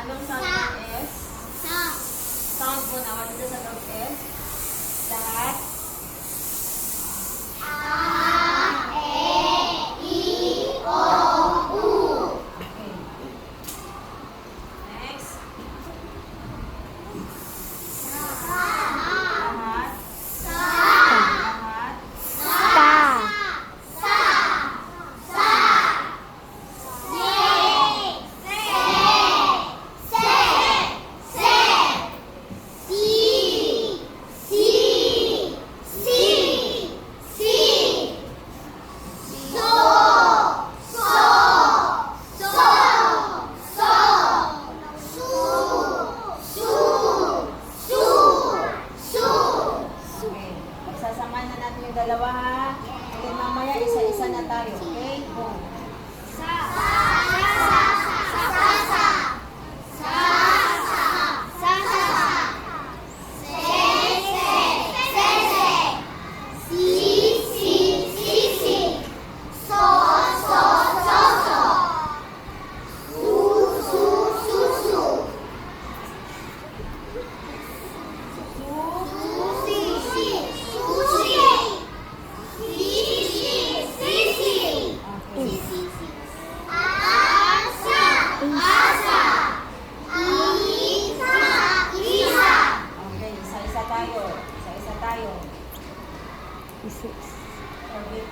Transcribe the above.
Anong sound ng S? Sound po na. Ano sa sound S? Lahat? Okay. Next. Lahat? Lahat? Okay. Pagsasamahan na natin yung dalawa ha. Then mamaya isa-isa na tayo. Okay? Go. Okay, isa-isa tayo. Isa-isa tayo. Isis. Okay,